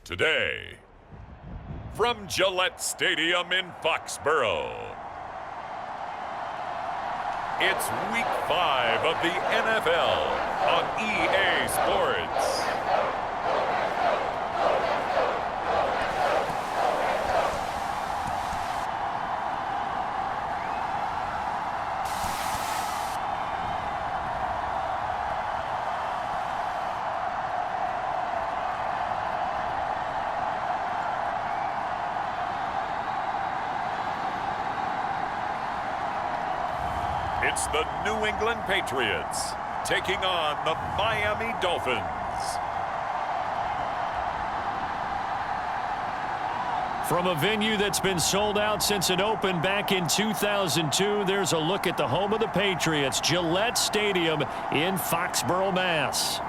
Today, from Gillette Stadium in Foxborough, it's Week 5 of the NFL on EA Sports. It's the New England Patriots taking on the Miami Dolphins. From a venue that's been sold out since it opened back in 2002, there's a look at the home of the Patriots, Gillette Stadium in Foxborough, Mass.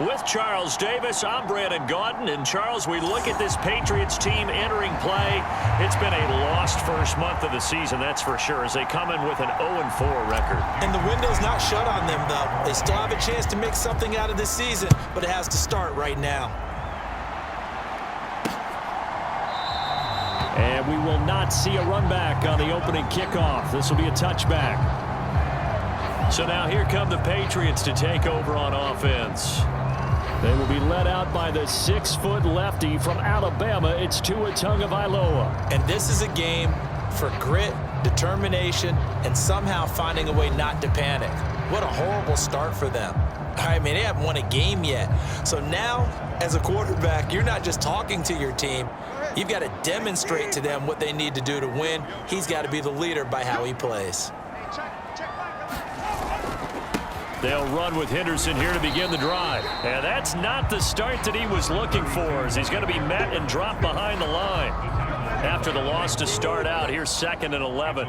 With Charles Davis, I'm Brandon Gaudin. And Charles, we look at this Patriots team entering play. It's been a lost first month of the season, that's for sure, as they come in with an 0-4 record. And the window's not shut on them, though. They still have a chance to make something out of this season, but it has to start right now. And we will not see a run back on the opening kickoff. This will be a touchback. So now here come the Patriots to take over on offense. They will be led out by the 6-foot lefty from Alabama. It's Tua Tagovailoa. And this is a game for grit, determination, and somehow finding a way not to panic. What a horrible start for them. I mean, they haven't won a game yet. So now, as a quarterback, you're not just talking to your team. You've got to demonstrate to them what they need to do to win. He's got to be the leader by how he plays. They'll run with Henderson here to begin the drive. And that's not the start that he was looking for, as he's going to be met and dropped behind the line. After the loss to start out, here's 2nd and 11.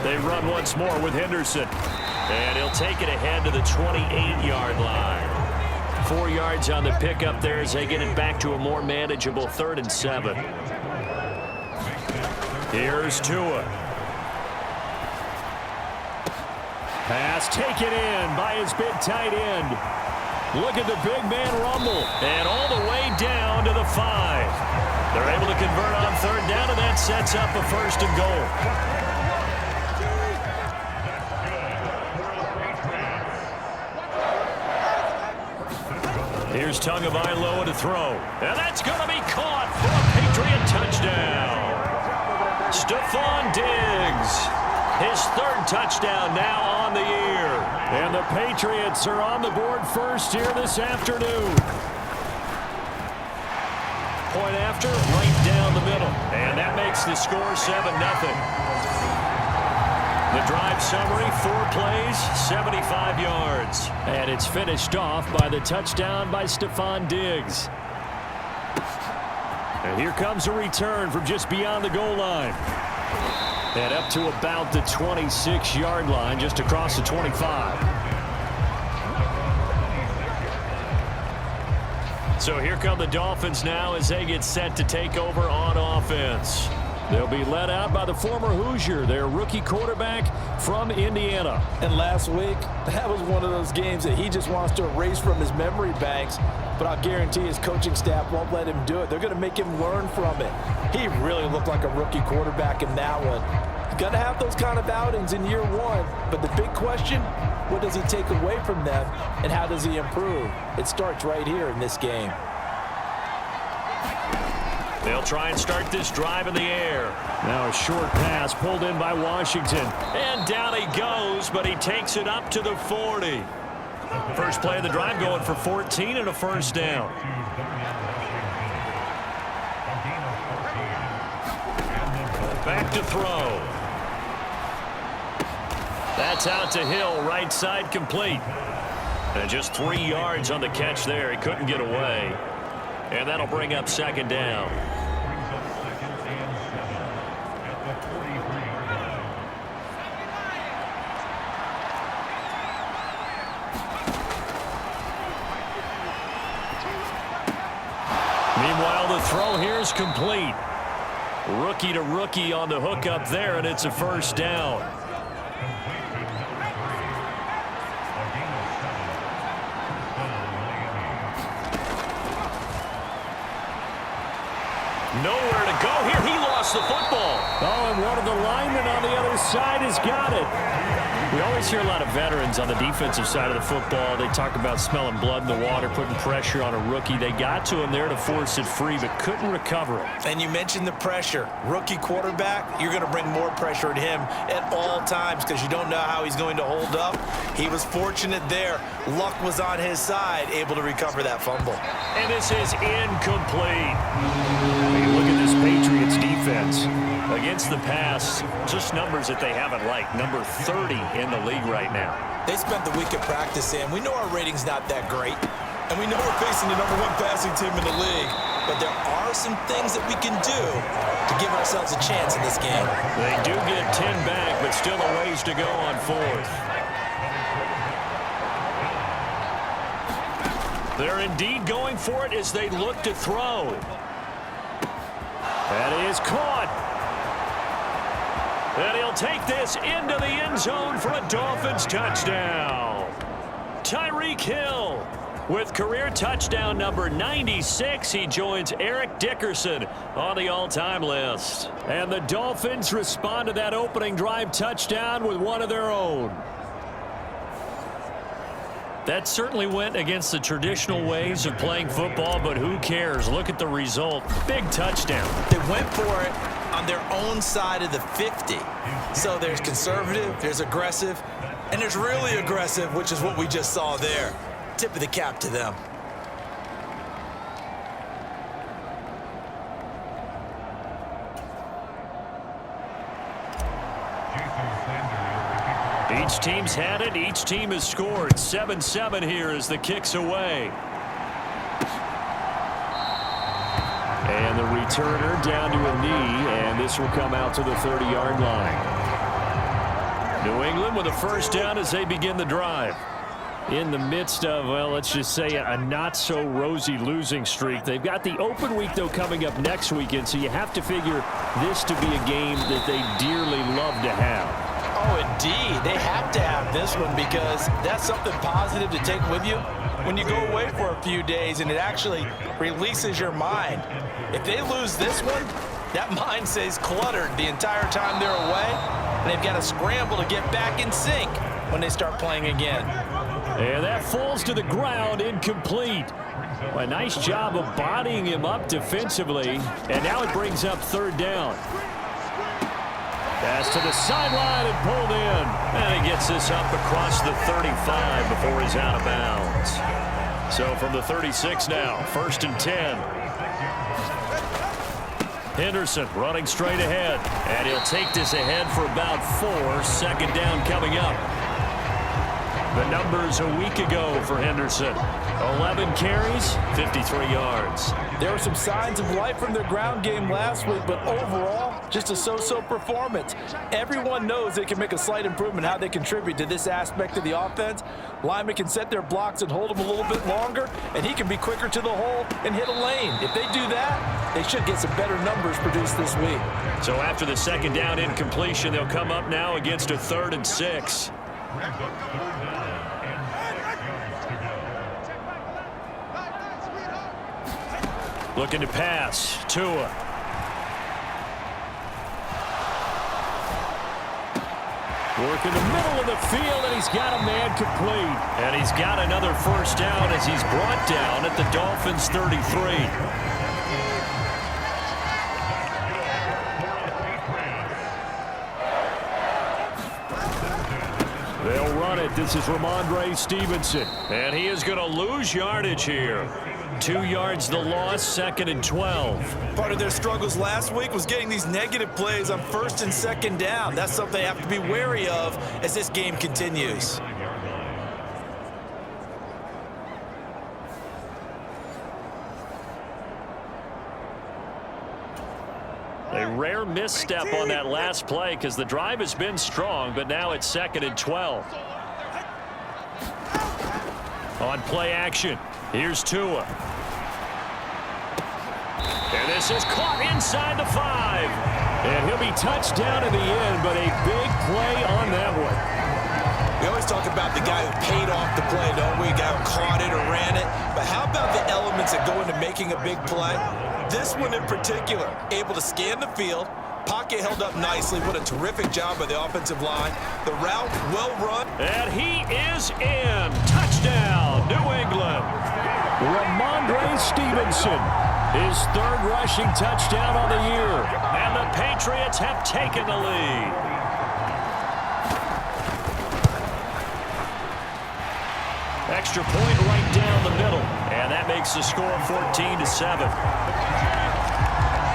They run once more with Henderson. And he'll take it ahead to the 28-yard line. 4 yards on the pickup there as they get it back to a more manageable 3rd and 7. Here's Tua. Pass taken in by his big tight end. Look at the big man rumble. And all the way down to the 5. They're able to convert on 3rd down, and that sets up a 1st and goal. Here's Tagovailoa to throw. And that's going to be caught for a Patriot touchdown. Stephon Diggs. His 3rd touchdown now on the year. And the Patriots are on the board first here this afternoon. Point after, right down the middle. And that makes the score 7-0. The drive summary, 4 plays, 75 yards. And it's finished off by the touchdown by Stephon Diggs. And here comes a return from just beyond the goal line. And up to about the 26-yard line, just across the 25. So here come the Dolphins now as they get set to take over on offense. They'll be led out by the former Hoosier, their rookie quarterback from Indiana. And last week, that was one of those games that he just wants to erase from his memory banks. But I'll guarantee his coaching staff won't let him do it. They're going to make him learn from it. He really looked like a rookie quarterback in that one. He's going to have those kind of outings in year 1. But the big question, what does he take away from them, and how does he improve? It starts right here in this game. They'll try and start this drive in the air. Now a short pass pulled in by Washington. And down he goes, but he takes it up to the 40. First play of the drive going for 14 and a 1st down. Back to throw. That's out to Hill, right side complete. And just 3 yards on the catch there. He couldn't get away. And that'll bring up 2nd down. Meanwhile, the throw here is complete. Rookie to rookie on the hook up there, and it's a first down. Nowhere to go here. He lost the football. Oh, and one of the linemen on the other side has got it. We always hear a lot of veterans on the defensive side of the football. They talk about smelling blood in the water, putting pressure on a rookie. They got to him there to force it free, but couldn't recover it. And you mentioned the pressure. Rookie quarterback, you're going to bring more pressure at him at all times because you don't know how he's going to hold up. He was fortunate there. Luck was on his side, able to recover that fumble. And this is incomplete. Look at this Patriots defense. Against the pass, just numbers that they haven't liked. Number 30 in the league right now. They spent the week of practice in. We know our rating's not that great. And we know we're facing the #1 passing team in the league. But there are some things that we can do to give ourselves a chance in this game. They do get 10 back, but still a ways to go on 4th. They're indeed going for it as they look to throw. That is caught. And he'll take this into the end zone for a Dolphins touchdown. Tyreek Hill with career touchdown number 96. He joins Eric Dickerson on the all-time list. And the Dolphins respond to that opening drive touchdown with one of their own. That certainly went against the traditional ways of playing football, but who cares? Look at the result. Big touchdown. They went for it on their own side of the 50. So there's conservative, there's aggressive, and there's really aggressive, which is what we just saw there. Tip of the cap to them. Each team's had it. Each team has scored. 7-7 here as the kick's away. And the returner down to a knee, and this will come out to the 30-yard line. New England with a first down as they begin the drive. In the midst of, well, let's just say a not-so-rosy losing streak. They've got the open week, though, coming up next weekend, so you have to figure this to be a game that they dearly love to have. Oh, indeed. They have to have this one because that's something positive to take with you when you go away for a few days, and it actually releases your mind. If they lose this one, that mind stays cluttered the entire time they're away, and they've got to scramble to get back in sync when they start playing again. And that falls to the ground, incomplete. A nice job of bodying him up defensively, and now it brings up third down. Pass to the sideline and pulled in. And he gets this up across the 35 before he's out of bounds. So from the 36 now, 1st and 10. Henderson running straight ahead. And he'll take this ahead for about 4. 2nd down coming up. The numbers a week ago for Henderson. 11 carries, 53 yards. There were some signs of life from their ground game last week, but overall, just a so-so performance. Everyone knows they can make a slight improvement how they contribute to this aspect of the offense. Linemen can set their blocks and hold them a little bit longer, and he can be quicker to the hole and hit a lane. If they do that, they should get some better numbers produced this week. So after the 2nd down incompletion, they'll come up now against a 3rd and 6. Looking to pass. Tua. Working the middle of the field, and he's got a man complete. And he's got another first down as he's brought down at the Dolphins' 33. They'll run it. This is Ramondre Stevenson. And he is going to lose yardage here. 2 yards the loss, 2nd and 12. Part of their struggles last week was getting these negative plays on 1st and 2nd down. That's something they have to be wary of as this game continues. A rare misstep on that last play because the drive has been strong, but now it's 2nd and 12. On play action, here's Tua. And this is caught inside the 5. And he'll be touched down in the end, but a big play on that one. We always talk about the guy who paid off the play, don't we? A guy who caught it or ran it. But how about the elements that go into making a big play? This one in particular, able to scan the field, pocket held up nicely. What a terrific job by the offensive line. The route, well run. And he is in. Touchdown, New England. Ramondre Stevenson, his third rushing touchdown on the year. And the Patriots have taken the lead. Extra point right down the middle. And that makes the score 14-7.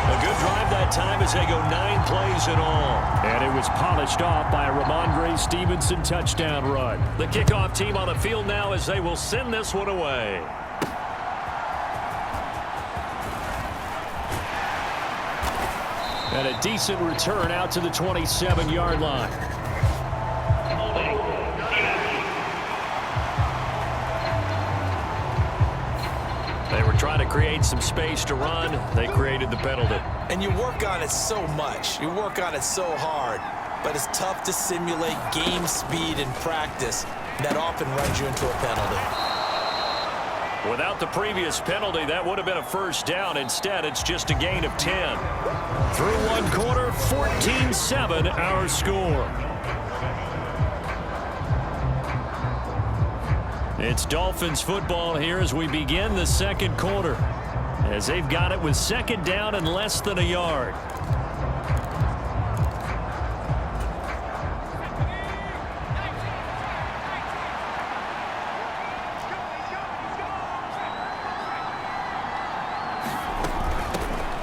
A good drive that time as they go 9 plays in all. And it was polished off by a Ramondre Stevenson touchdown run. The kickoff team on the field now as they will send this one away. And a decent return out to the 27-yard line. They were trying to create some space to run. They created the penalty. And you work on it so much. You work on it so hard. But it's tough to simulate game speed in practice. That often runs you into a penalty. Without the previous penalty, that would have been a first down. Instead, it's just a gain of 10. Through one quarter, 14-7 our score. It's Dolphins football here as we begin the second quarter, as they've got it with second down and less than a yard.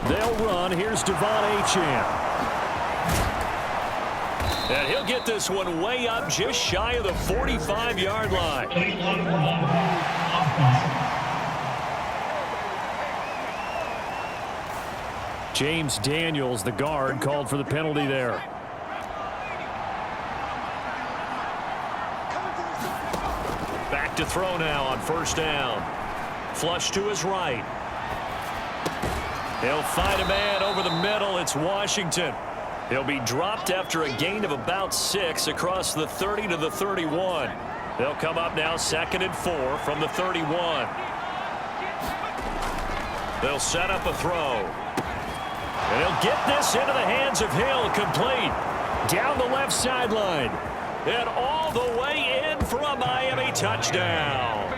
They'll run. Here's Devon Achane. And he'll get this one way up just shy of the 45-yard line. James Daniels, the guard, called for the penalty there. Back to throw now on first down. Flush to his right. He'll find a man over the middle. It's Washington. He'll be dropped after a gain of about 6 across the 30 to the 31. They'll come up now 2nd and 4 from the 31. They'll set up a throw. And he'll get this into the hands of Hill, complete. Down the left sideline. And all the way in for a Miami touchdown.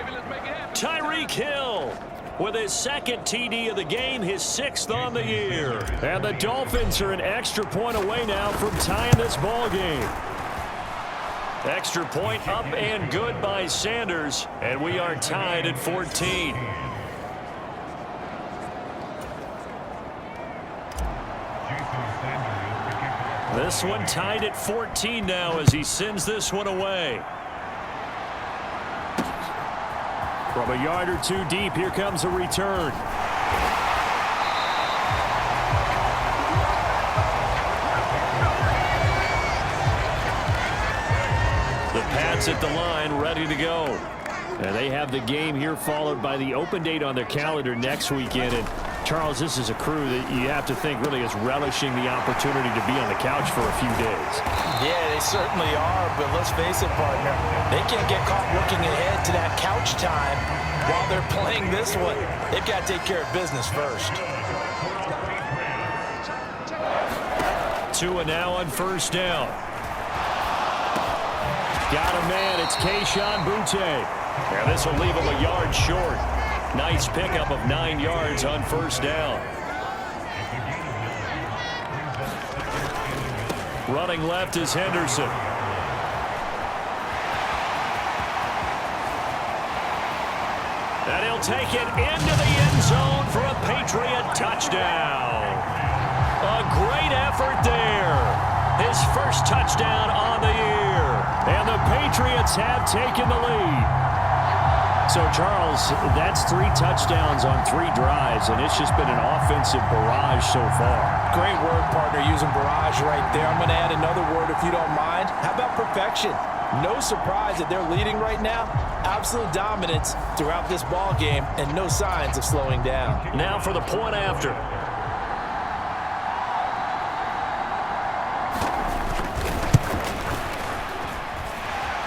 Tyreek Hill with his second TD of the game, his 6th on the year. And the Dolphins are an extra point away now from tying this ball game. Extra point up and good by Sanders, and we are tied at 14. This one tied at 14 now as he sends this one away. From a yard or two deep, here comes a return. The Pats at the line, ready to go. And they have the game here followed by the open date on their calendar next weekend. And Charles, this is a crew that you have to think really is relishing the opportunity to be on the couch for a few days. Yeah, they certainly are, but let's face it, partner. They can't get caught looking ahead to that couch time while they're playing this one. They've got to take care of business first. 2 now on first down. Got a man, it's Kayshon Boutte. And this will leave him a yard short. Nice pickup of 9 yards on first down. Running left is Henderson. And he'll take it into the end zone for a Patriot touchdown. A great effort there. His first touchdown on the year. And the Patriots have taken the lead. So, Charles, that's 3 touchdowns on 3 drives, and it's just been an offensive barrage so far. Great word, partner, using barrage right there. I'm going to add another word if you don't mind. How about perfection? No surprise that they're leading right now. Absolute dominance throughout this ball game and no signs of slowing down. Now for the point after.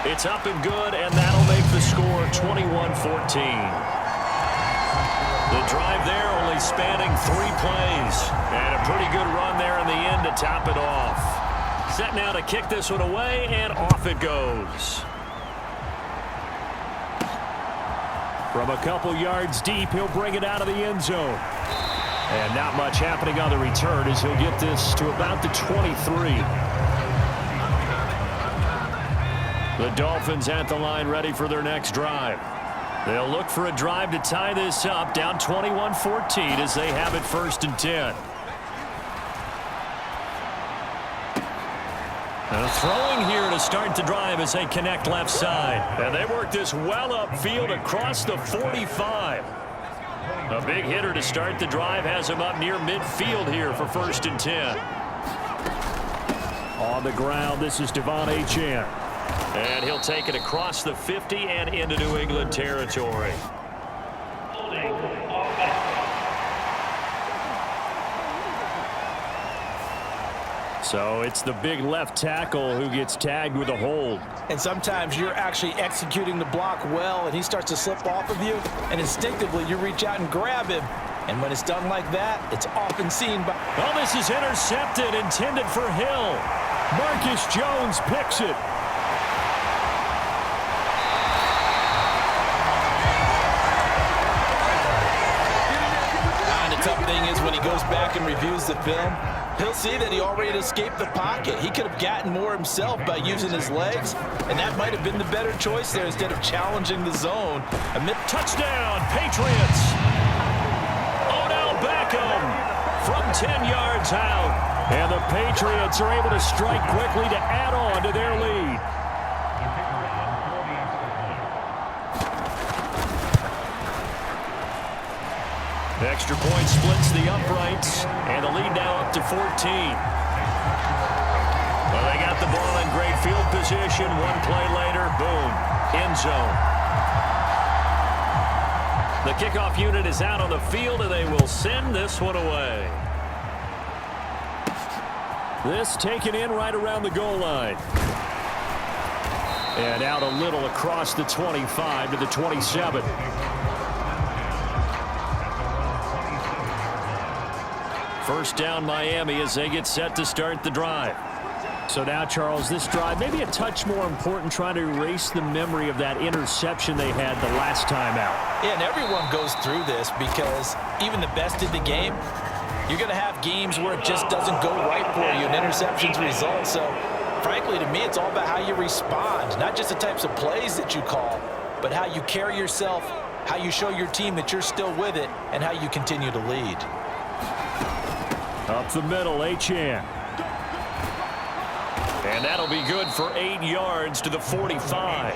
It's up and good, and that'll make the score 21-14. The drive there only spanning 3 plays. And a pretty good run there in the end to top it off. Set now to kick this one away, and off it goes. From a couple yards deep, he'll bring it out of the end zone. And not much happening on the return as he'll get this to about the 23. The Dolphins at the line ready for their next drive. They'll look for a drive to tie this up, down 21-14 as they have it 1st and 10. And throwing here to start the drive as they connect left side. And they work this well upfield across the 45. A big hitter to start the drive has him up near midfield here for 1st and 10. On the ground, this is Devon Achane. And he'll take it across the 50 and into New England territory. So it's the big left tackle who gets tagged with a hold. And sometimes you're actually executing the block well, and he starts to slip off of you, and instinctively you reach out and grab him. And when it's done like that, it's often seen by... Well, this is intercepted, intended for Hill. Marcus Jones picks it. Tough thing is when he goes back and reviews the film, he'll see that he already escaped the pocket. He could have gotten more himself by using his legs, and that might have been the better choice there instead of challenging the zone. Touchdown, Patriots! Odell Beckham from 10 yards out. And the Patriots are able to strike quickly to add on to their lead. The extra point splits the uprights, and the lead now up to 14. Well, they got the ball in great field position. One play later, boom, end zone. The kickoff unit is out on the field, and they will send this one away. This taken in right around the goal line. And out a little across the 25 to the 27. First down Miami as they get set to start the drive. So now, Charles, this drive maybe a touch more important, trying to erase the memory of that interception they had the last time out. Yeah, and everyone goes through this because even the best in the game, you're going to have games where it just doesn't go right for you and interceptions result. So, frankly, to me, it's all about how you respond, not just the types of plays that you call, but how you carry yourself, how you show your team that you're still with it, and how you continue to lead. Up the middle, Achane. And that'll be good for 8 yards to the 45.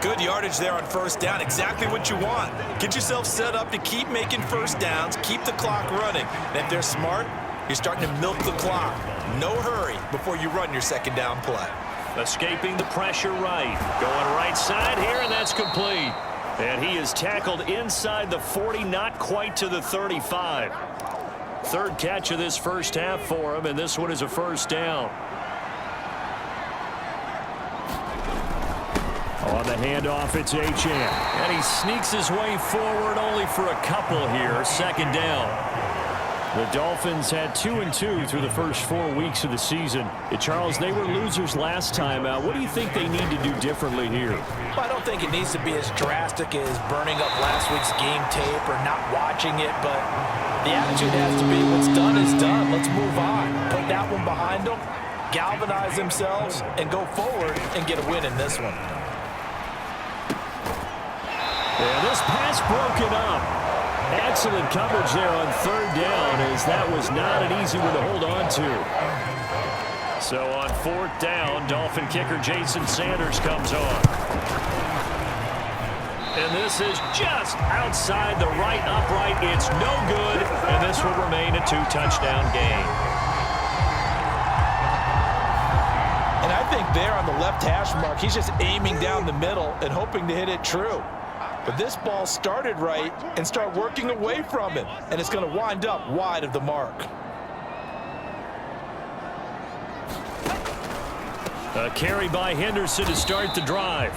Good yardage there on first down. Exactly what you want. Get yourself set up to keep making first downs, keep the clock running. And if they're smart, you're starting to milk the clock. No hurry before you run your second down play. Escaping the pressure right. Going right side here, and that's complete. And he is tackled inside the 40, not quite to the 35. Third catch of this first half for him, and this one is a first down. On the handoff, it's Achane. And he sneaks his way forward only for a couple here. Second down. The Dolphins had 2-2 through the first 4 weeks of the season. Charles, they were losers last time out. What do you think they need to do differently here? Well, I don't think it needs to be as drastic as burning up last week's game tape or not watching it, but the attitude has to be what's done is done. Let's move on. Put that one behind them, galvanize themselves, and go forward and get a win in this one. And this pass broken up. Excellent coverage there on third down, as that was not an easy one to hold on to. So on fourth down, Dolphin kicker Jason Sanders comes on. And this is just outside the right upright. It's no good, and this will remain a 2-touchdown game. And I think there on the left hash mark, he's just aiming down the middle and hoping to hit it true. But this ball started right and start working away from him, and it's going to wind up wide of the mark. A carry by Henderson to start the drive.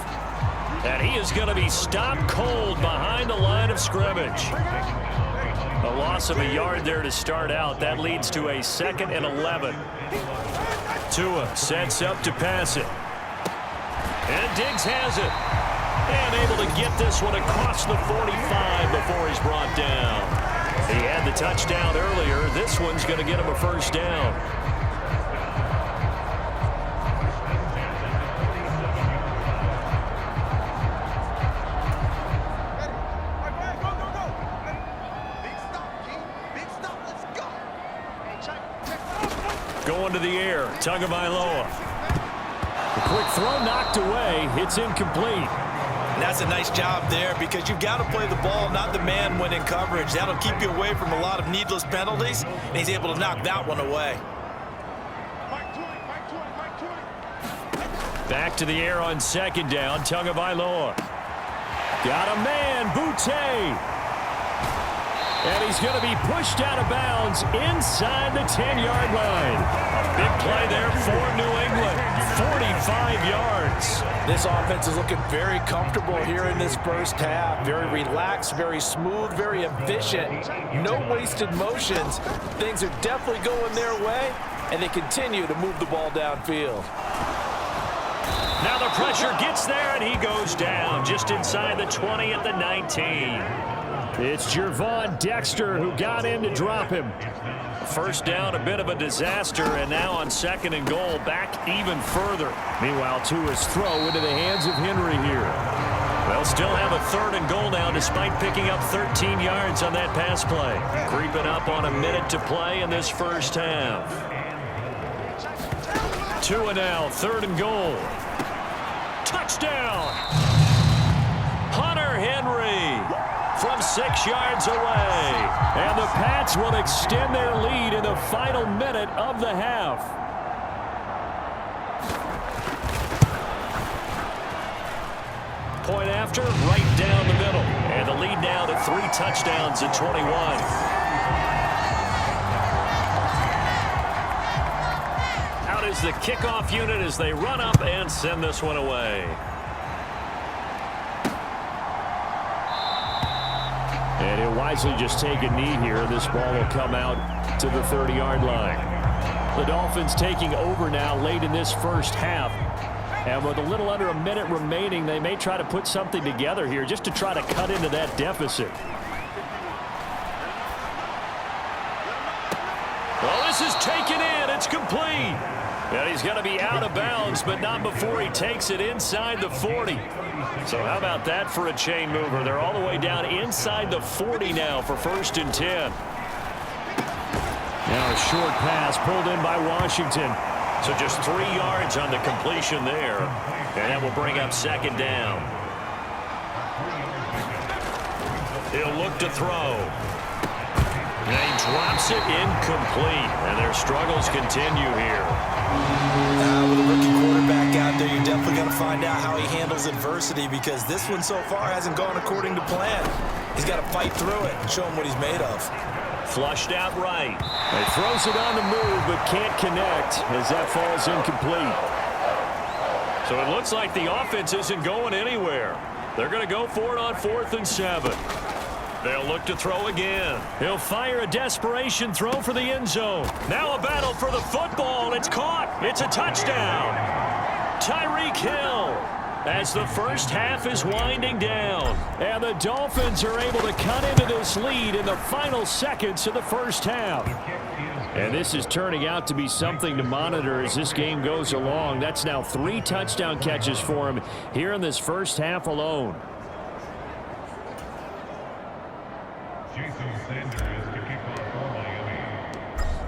And he is going to be stopped cold behind the line of scrimmage. A loss of a yard there to start out. That leads to a 2nd and 11. Tua sets up to pass it. And Diggs has it. And able to get this one across the 45 before he's brought down. He had the touchdown earlier. This one's going to get him a first down. Going to the air, Tagovailoa. The quick throw knocked away. It's incomplete. And that's a nice job there because you've got to play the ball, not the man when in coverage. That'll keep you away from a lot of needless penalties, and he's able to knock that one away. Back to the air on 2nd down, Tagovailoa. Got a man, Boutte. And he's going to be pushed out of bounds inside the 10-yard line. A big play there for New England. 45 yards. This offense is looking very comfortable here in this first half. Very relaxed, very smooth, very efficient. No wasted motions. Things are definitely going their way, and they continue to move the ball downfield. Now the pressure gets there, and he goes down just inside the 20 at the 19. It's Gervon Dexter who got in to drop him. First down, a bit of a disaster, and now on 2nd and goal, back even further. Meanwhile, Tua's throw into the hands of Henry here. They'll still have a 3rd and goal now despite picking up 13 yards on that pass play. Creeping up on a minute to play in this first half. Tua now, 3rd and goal. Touchdown! Hunter Henry from 6 yards away. And the Pats will extend their lead in the final minute of the half. Point after, right down the middle. And the lead now to 3 touchdowns at 21. Out is the kickoff unit as they run up and send this one away. And he'll wisely just take a knee here. This ball will come out to the 30-yard line. The Dolphins taking over now late in this first half. And with a little under a minute remaining, they may try to put something together here just to try to cut into that deficit. Well, this is taken in. It's complete. And he's going to be out of bounds, but not before he takes it inside the 40. So how about that for a chain mover? They're all the way down inside the 40 now for 1st and 10. Now a short pass pulled in by Washington. So just 3 yards on the completion there. And that will bring up 2nd down. He'll look to throw. And he drops it incomplete. And their struggles continue here. With a rookie quarterback out there, you're definitely going to find out how he handles adversity because this one so far hasn't gone according to plan. He's got to fight through it and show him what he's made of. Flushed out right. He throws it on the move but can't connect as that falls incomplete. So it looks like the offense isn't going anywhere. They're going to go for it on 4th and 7. They'll look to throw again. He'll fire a desperation throw for the end zone. Now a battle for the football. It's caught. It's a touchdown. Tyreek Hill as the first half is winding down. And the Dolphins are able to cut into this lead in the final seconds of the first half. And this is turning out to be something to monitor as this game goes along. That's now 3 touchdown catches for him here in this first half alone.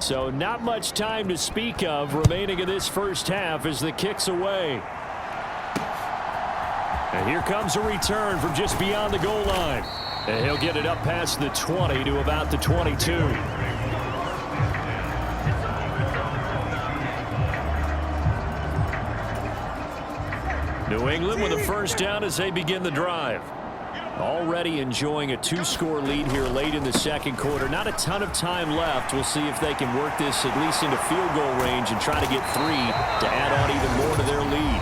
So not much time to speak of remaining in this first half as the kick's away. And here comes a return from just beyond the goal line. And he'll get it up past the 20 to about the 22. New England with a first down as they begin the drive. Already enjoying a 2-score lead here late in the second quarter. Not a ton of time left. We'll see if they can work this at least into field goal range and try to get 3 to add on even more to their lead.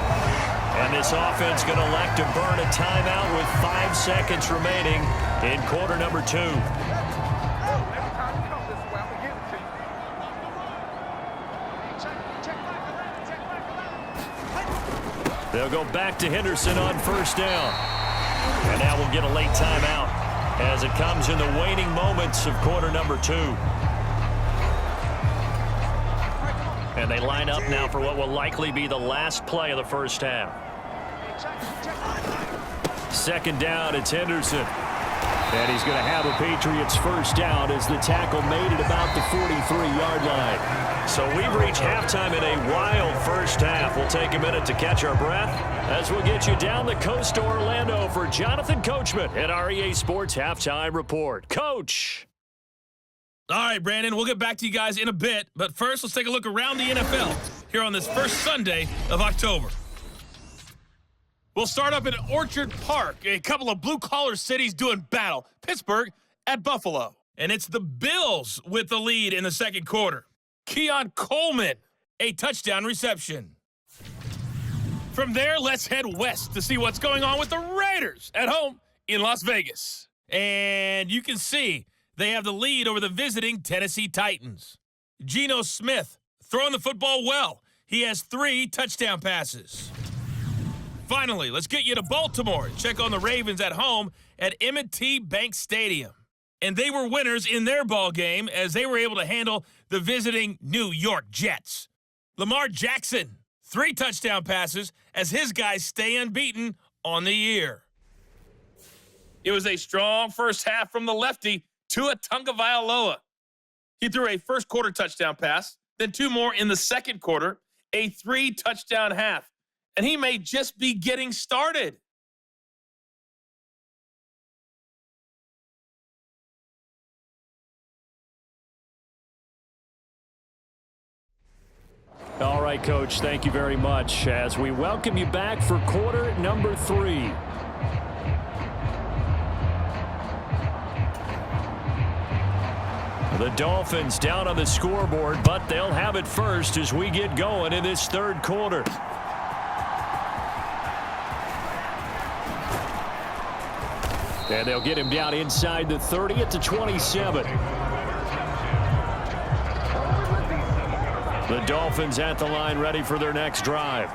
And this offense going to elect to burn a timeout with 5 seconds remaining in quarter number 2. They'll go back to Henderson on first down. And now we'll get a late timeout as it comes in the waning moments of quarter number 2. And they line up now for what will likely be the last play of the first half. Second down, it's Henderson. And he's going to have a Patriots first down as the tackle made it about the 43-yard line. So we've reached halftime in a wild first half. We'll take a minute to catch our breath as we'll get you down the coast to Orlando for Jonathan Coachman at our EA Sports Halftime Report. Coach! All right, Brandon, we'll get back to you guys in a bit. But first, let's take a look around the NFL here on this first Sunday of October. We'll start up in Orchard Park, a couple of blue-collar cities doing battle. Pittsburgh at Buffalo. And it's the Bills with the lead in the second quarter. Keon Coleman, a touchdown reception. From there, let's head west to see what's going on with the Raiders at home in Las Vegas. And you can see they have the lead over the visiting Tennessee Titans. Geno Smith throwing the football well. He has 3 touchdown passes. Finally, let's get you to Baltimore and check on the Ravens at home at M&T Bank Stadium. And they were winners in their ball game as they were able to handle the visiting New York Jets. Lamar Jackson, 3 touchdown passes as his guys stay unbeaten on the year. It was a strong first half from the lefty, Tua Tagovailoa. He threw a first quarter touchdown pass, then 2 more in the second quarter, a 3-touchdown half. And he may just be getting started. All right, Coach, thank you very much as we welcome you back for quarter number 3. The Dolphins down on the scoreboard, but they'll have it first as we get going in this third quarter. And they'll get him down inside the 30 at the 27. The Dolphins at the line ready for their next drive.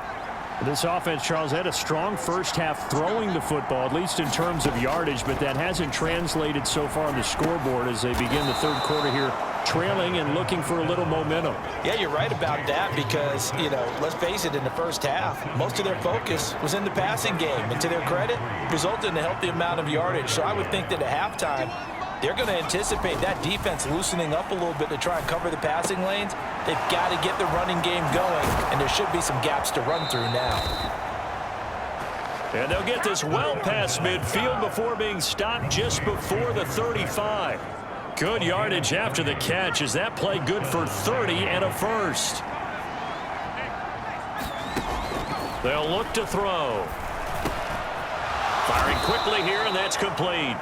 This offense, Charles, had a strong first half throwing the football, at least in terms of yardage, but that hasn't translated so far on the scoreboard as they begin the third quarter here, trailing and looking for a little momentum. Yeah, you're right about that because, let's face it, in the first half, most of their focus was in the passing game. And to their credit, resulted in a healthy amount of yardage. So I would think that at halftime, they're going to anticipate that defense loosening up a little bit to try and cover the passing lanes. They've got to get the running game going, and there should be some gaps to run through now. And they'll get this well past midfield before being stopped just before the 35. Good yardage after the catch. Is that play good for 30 and a first? They'll look to throw. Firing quickly here, and that's complete.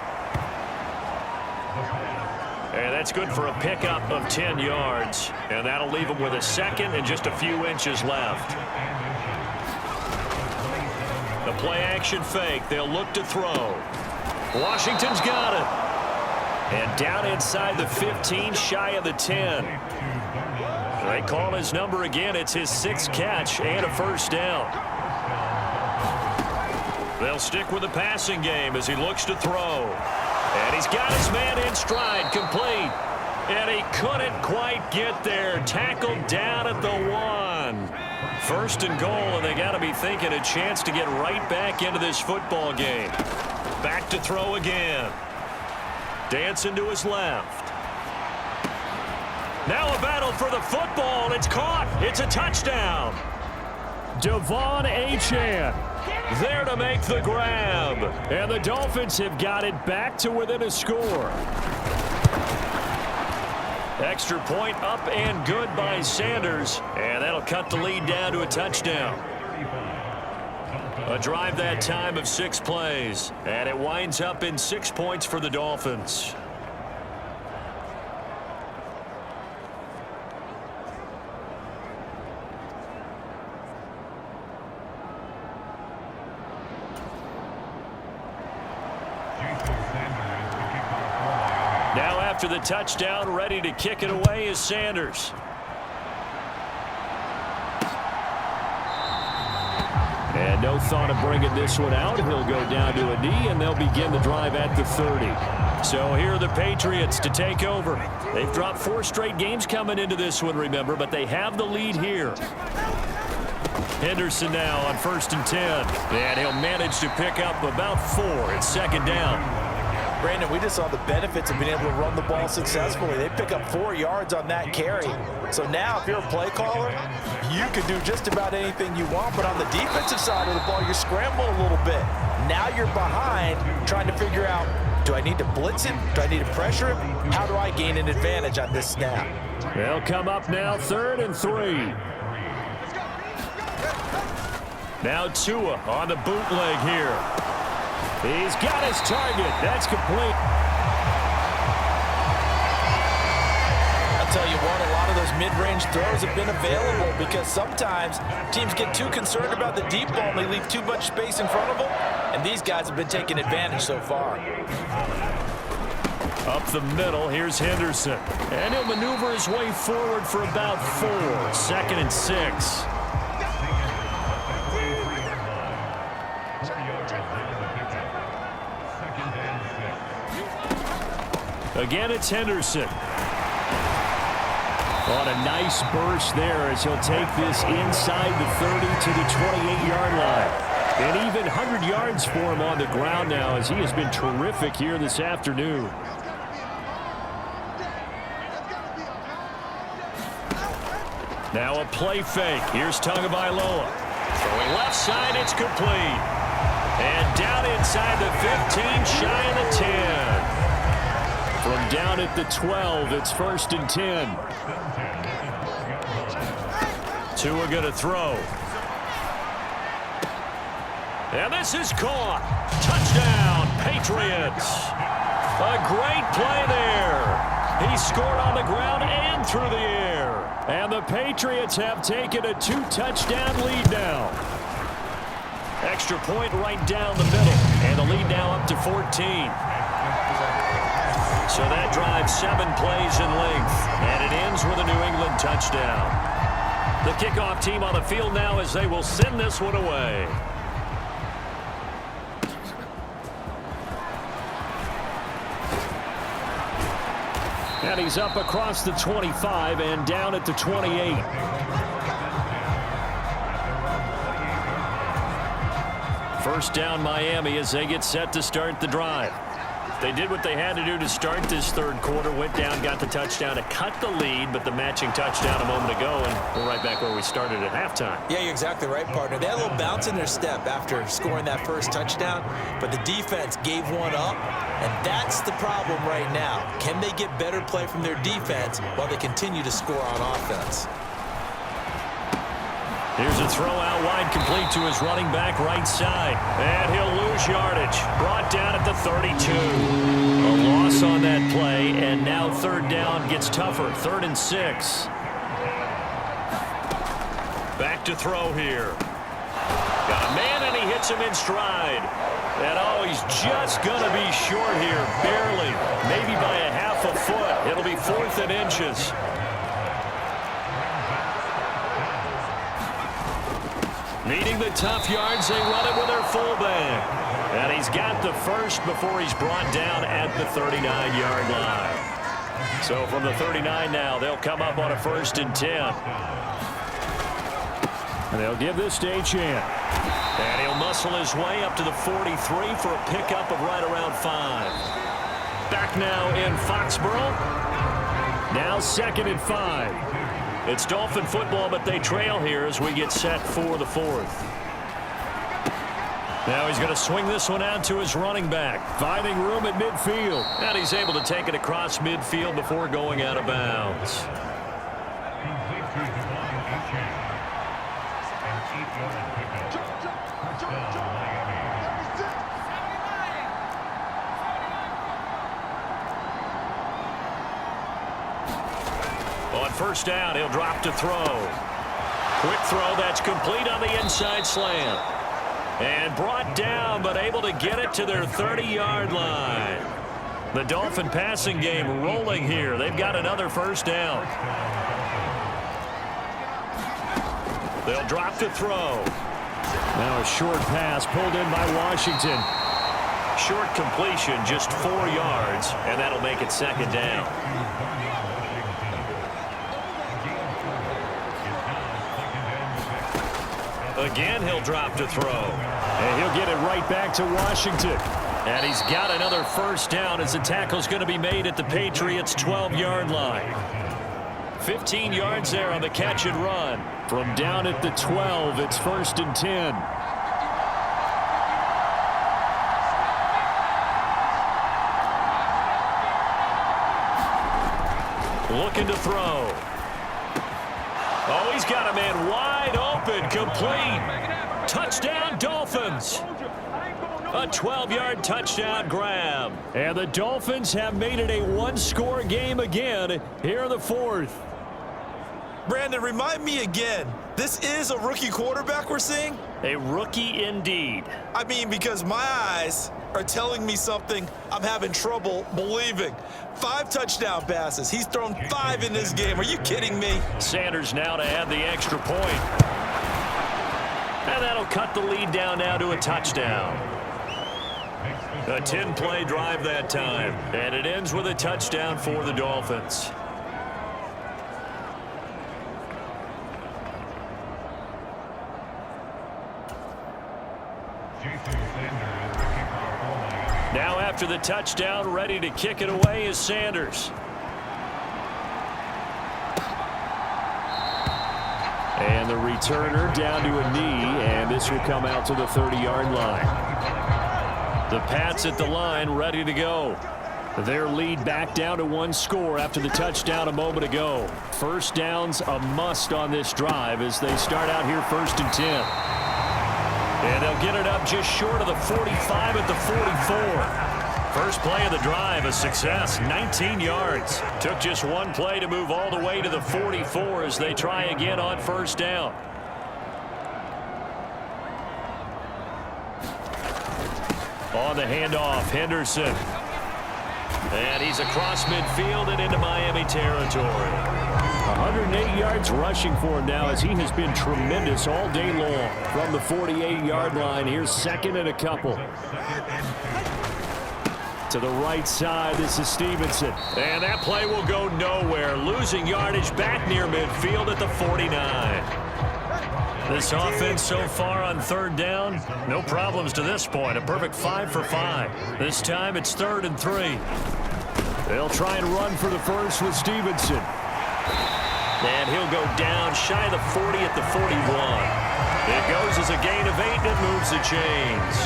And that's good for a pickup of 10 yards. And that'll leave them with a second and just a few inches left. The play action fake. They'll look to throw. Washington's got it. And down inside the 15, shy of the 10. They call his number again. It's his 6th catch and a first down. They'll stick with the passing game as he looks to throw. And he's got his man in stride, complete. And he couldn't quite get there. Tackled down at the 1. First and goal, and they got to be thinking a chance to get right back into this football game. Back to throw again. Dancing to his left. Now a battle for the football. It's caught. It's a touchdown. Devon Achane there to make the grab. And the Dolphins have got it back to within a score. Extra point up and good by Sanders. And that'll cut the lead down to a touchdown. A drive that time of 6 plays, and it winds up in 6 points for the Dolphins. Now after the touchdown, ready to kick it away is Sanders. And no thought of bringing this one out. He'll go down to a knee, and they'll begin the drive at the 30. So here are the Patriots to take over. They've dropped 4 straight games coming into this one, remember, but they have the lead here. Henderson now on 1st and 10. And he'll manage to pick up about 4. It's 2nd down. Brandon, we just saw the benefits of being able to run the ball successfully. They pick up 4 yards on that carry. So now if you're a play caller, you can do just about anything you want, but on the defensive side of the ball, you're scrambling a little bit. Now you're behind trying to figure out, do I need to blitz him? Do I need to pressure him? How do I gain an advantage on this snap? They'll come up now 3rd and 3. Now Tua on the bootleg here. He's got his target. That's complete. I'll tell you what, a lot of those mid-range throws have been available because sometimes teams get too concerned about the deep ball and they leave too much space in front of them, and these guys have been taking advantage so far. Up the middle, here's Henderson. And he'll maneuver his way forward for about 4. 2nd and 6. Again, it's Henderson. On a nice burst there as he'll take this inside the 30 to the 28-yard line. And even 100 yards for him on the ground now as he has been terrific here this afternoon. Now a play fake. Here's Tagovailoa. Throwing left side, it's complete. And down inside the 15, shy of the 10. From down at the 12, it's 1st and 10. Tua going to throw. And this is caught. Touchdown, Patriots. A great play there. He scored on the ground and through the air. And the Patriots have taken a 2-touchdown lead now. Extra point right down the middle. And the lead now up to 14. So that drives 7 plays in length, and it ends with a New England touchdown. The kickoff team on the field now as they will send this one away. And he's up across the 25 and down at the 28. First down Miami as they get set to start the drive. They did what they had to do to start this 3rd quarter, went down, got the touchdown to cut the lead, but the matching touchdown a moment ago, and we're right back where we started at halftime. Yeah, you're exactly right, partner. They had a little bounce in their step after scoring that first touchdown, but the defense gave one up, and that's the problem right now. Can they get better play from their defense while they continue to score on offense? Here's a throw out wide, complete to his running back right side. And he'll lose yardage. Brought down at the 32. A loss on that play, and now 3rd down gets tougher. 3rd and 6. Back to throw here. Got a man, and he hits him in stride. And oh, he's just going to be short here, barely. Maybe by a half a foot. It'll be 4th and inches. Needing the tough yards, they run it with their fullback. And he's got the first before he's brought down at the 39-yard line. So from the 39 now, they'll come up on a 1st and 10. And they'll give this to Achane. And he'll muscle his way up to the 43 for a pickup of right around 5. Back now in Foxborough. Now 2nd and 5. It's Dolphin football, but they trail here as we get set for the 4th. Now he's going to swing this one out to his running back, finding room at midfield. And he's able to take it across midfield before going out of bounds. On first down, he'll drop to throw. Quick throw that's complete on the inside slant. And brought down, but able to get it to their 30-yard line. The Dolphin passing game rolling here. They've got another first down. They'll drop to throw. Now a short pass pulled in by Washington. Short completion, just 4 yards, and that'll make it second down. Again, he'll drop to throw. And he'll get it right back to Washington. And he's got another first down as the tackle's going to be made at the Patriots' 12-yard line. 15 yards there on the catch and run. From down at the 12, it's 1st and 10. Looking to throw. Oh, he's got a man wide open, complete. Touchdown, Dolphins. A 12-yard touchdown grab. And the Dolphins have made it a one-score game again here in the 4th. Brandon, remind me again, this is a rookie quarterback we're seeing? A rookie indeed. I mean, because my eyes are telling me something I'm having trouble believing. 5 touchdown passes. He's thrown 5 in this game. Are you kidding me? Sanders now to add the extra point. And that'll cut the lead down now to a touchdown. A 10-play drive that time. And it ends with a touchdown for the Dolphins. Now after the touchdown, ready to kick it away is Sanders. And the returner down to a knee, and this will come out to the 30-yard line. The Pats at the line, ready to go. Their lead back down to 1 score after the touchdown a moment ago. First down's a must on this drive as they start out here 1st and 10. And they'll get it up just short of the 45 at the 44. First play of the drive, a success, 19 yards. Took just 1 play to move all the way to the 44 as they try again on first down. On the handoff, Henderson. And he's across midfield and into Miami territory. 108 yards rushing for him now as he has been tremendous all day long. From the 48-yard line, here's 2nd and a couple. To the right side, this is Stevenson. And that play will go nowhere. Losing yardage back near midfield at the 49. This offense so far on 3rd down, no problems to this point. A perfect 5 for 5. This time it's 3rd and 3. They'll try and run for the first with Stevenson. And he'll go down shy of the 40 at the 41. It goes as a gain of 8 and it moves the chains.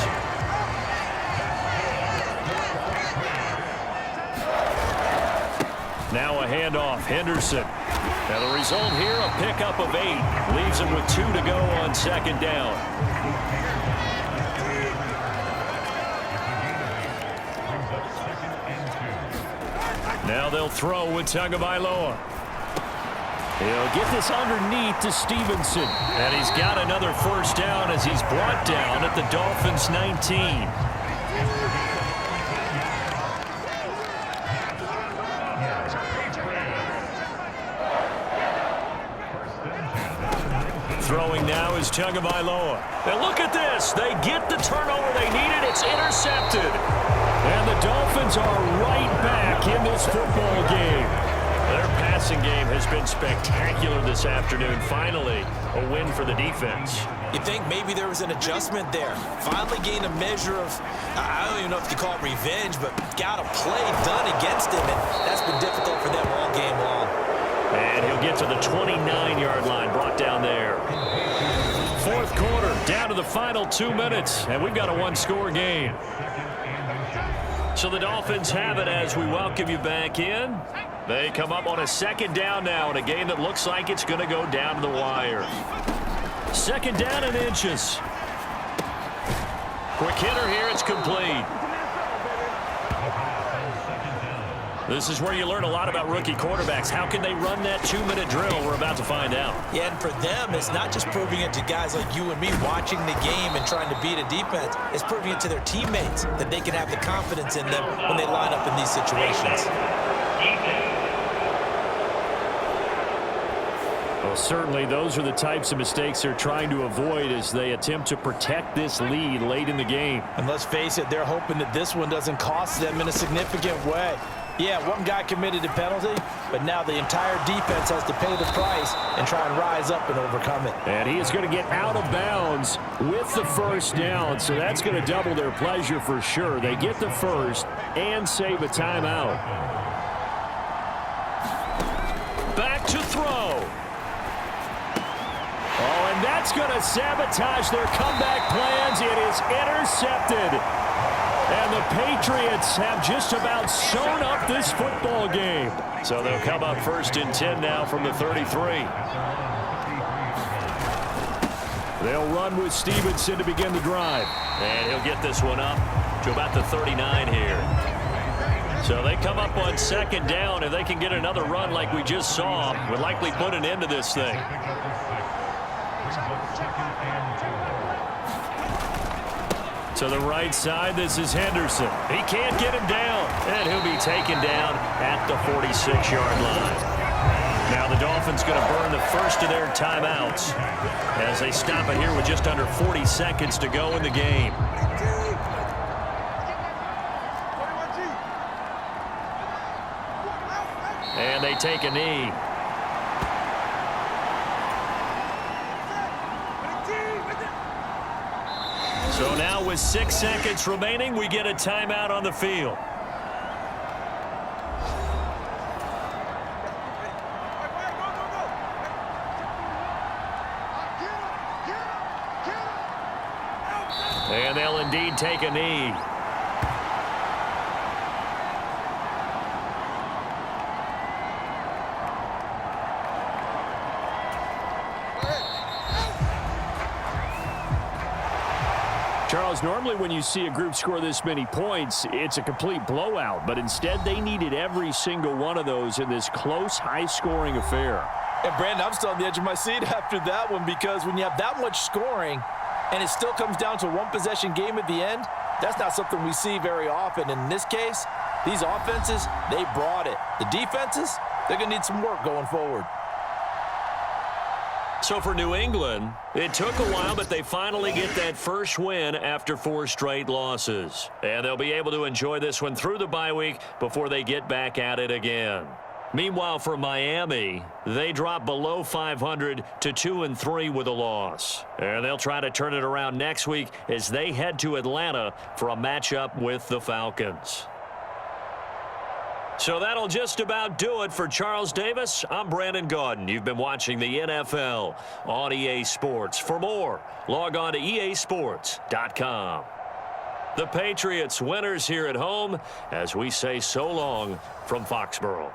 Now a handoff, Henderson. And the result here, a pickup of 8. Leaves him with 2 to go on 2nd down. Now they'll throw with Tagovailoa. He'll get this underneath to Stevenson. And he's got another first down as he's brought down at the Dolphins' 19. Throwing now is Tagovailoa. And look at this. They get the turnover they needed. It's intercepted. And the Dolphins are right back in this football game. Their passing game has been spectacular this afternoon. Finally, a win for the defense. You think maybe there was an adjustment there. Finally gained a measure of, I don't even know if you call it revenge, but got a play done against him, and that's been difficult for them all game long. And he'll get to the 29-yard line, brought down there. 4th quarter, down to the final 2 minutes, and we've got a one-score game. So the Dolphins have it as we welcome you back in. They come up on a 2nd down now in a game that looks like it's going to go down to the wire. 2nd down and inches. Quick hitter here, it's complete. This is where you learn a lot about rookie quarterbacks. How can they run that 2-minute drill? We're about to find out. Yeah, and for them, it's not just proving it to guys like you and me watching the game and trying to beat a defense. It's proving it to their teammates that they can have the confidence in them when they line up in these situations. Well, certainly those are the types of mistakes they're trying to avoid as they attempt to protect this lead late in the game. And let's face it, they're hoping that this one doesn't cost them in a significant way. Yeah, one guy committed a penalty, but now the entire defense has to pay the price and try and rise up and overcome it. And he is going to get out of bounds with the first down, so that's going to double their pleasure for sure. They get the first and save a timeout. Back to throw. Oh, and that's going to sabotage their comeback plans. It is intercepted. And the Patriots have just about sewn up this football game. So they'll come up 1st and 10 now from the 33. They'll run with Stevenson to begin the drive. And he'll get this one up to about the 39 here. So they come up on 2nd down. If they can get another run like we just saw, would likely put an end to this thing. To the right side, this is Henderson. He can't get him down, and he'll be taken down at the 46-yard line. Now the Dolphins going to burn the first of their timeouts as they stop it here with just under 40 seconds to go in the game. And they take a knee. So now with 6 seconds remaining, we get a timeout on the field. And they'll indeed take a knee. Charles, normally when you see a group score this many points, it's a complete blowout. But instead, they needed every single one of those in this close, high-scoring affair. And, Brandon, I'm still on the edge of my seat after that one because when you have that much scoring and it still comes down to a one-possession game at the end, that's not something we see very often. In this case, these offenses, they brought it. The defenses, they're going to need some work going forward. So for New England, it took a while, but they finally get that first win after 4 straight losses. And they'll be able to enjoy this one through the bye week before they get back at it again. Meanwhile, for Miami, they drop below 500 to 2-3 with a loss. And they'll try to turn it around next week as they head to Atlanta for a matchup with the Falcons. So that'll just about do it for Charles Davis. I'm Brandon Gaudin. You've been watching the NFL on EA Sports. For more, log on to easports.com. The Patriots winners here at home as we say so long from Foxborough.